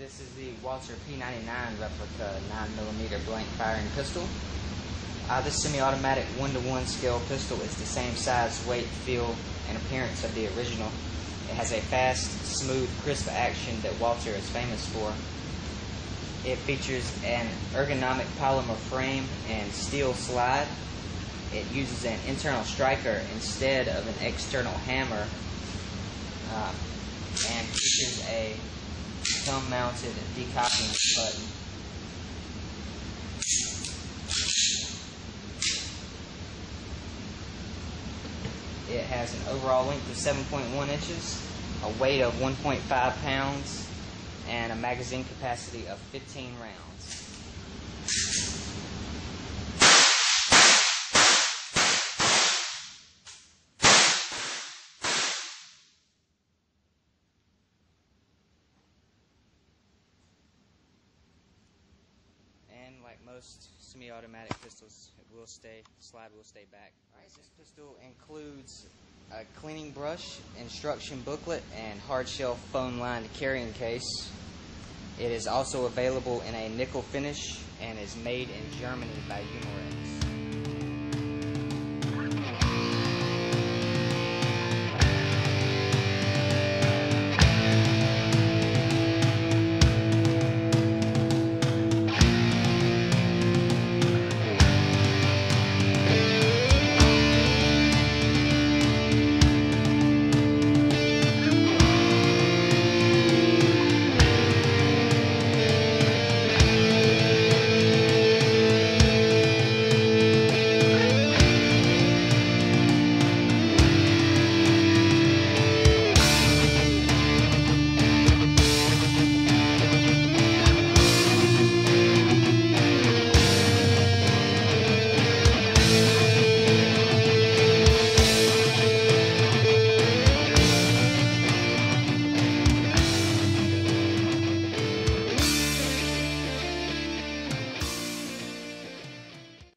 This is the Walther P99 Replica 9mm blank firing pistol. This semi-automatic 1-to-1 scale pistol is the same size, weight, feel, and appearance of the original. It has a fast, smooth, crisp action that Walther is famous for. It features an ergonomic polymer frame and steel slide. It uses an internal striker instead of an external hammer, and features a thumb-mounted decocking button. It has an overall length of 7.1 inches, a weight of 1.5 pounds, and a magazine capacity of 15 rounds. And like most semi-automatic pistols, the slide will stay back. Alright, this pistol includes a cleaning brush, instruction booklet, and hard-shell foam-lined carrying case. It is also available in a nickel finish and is made in Germany by Unirex.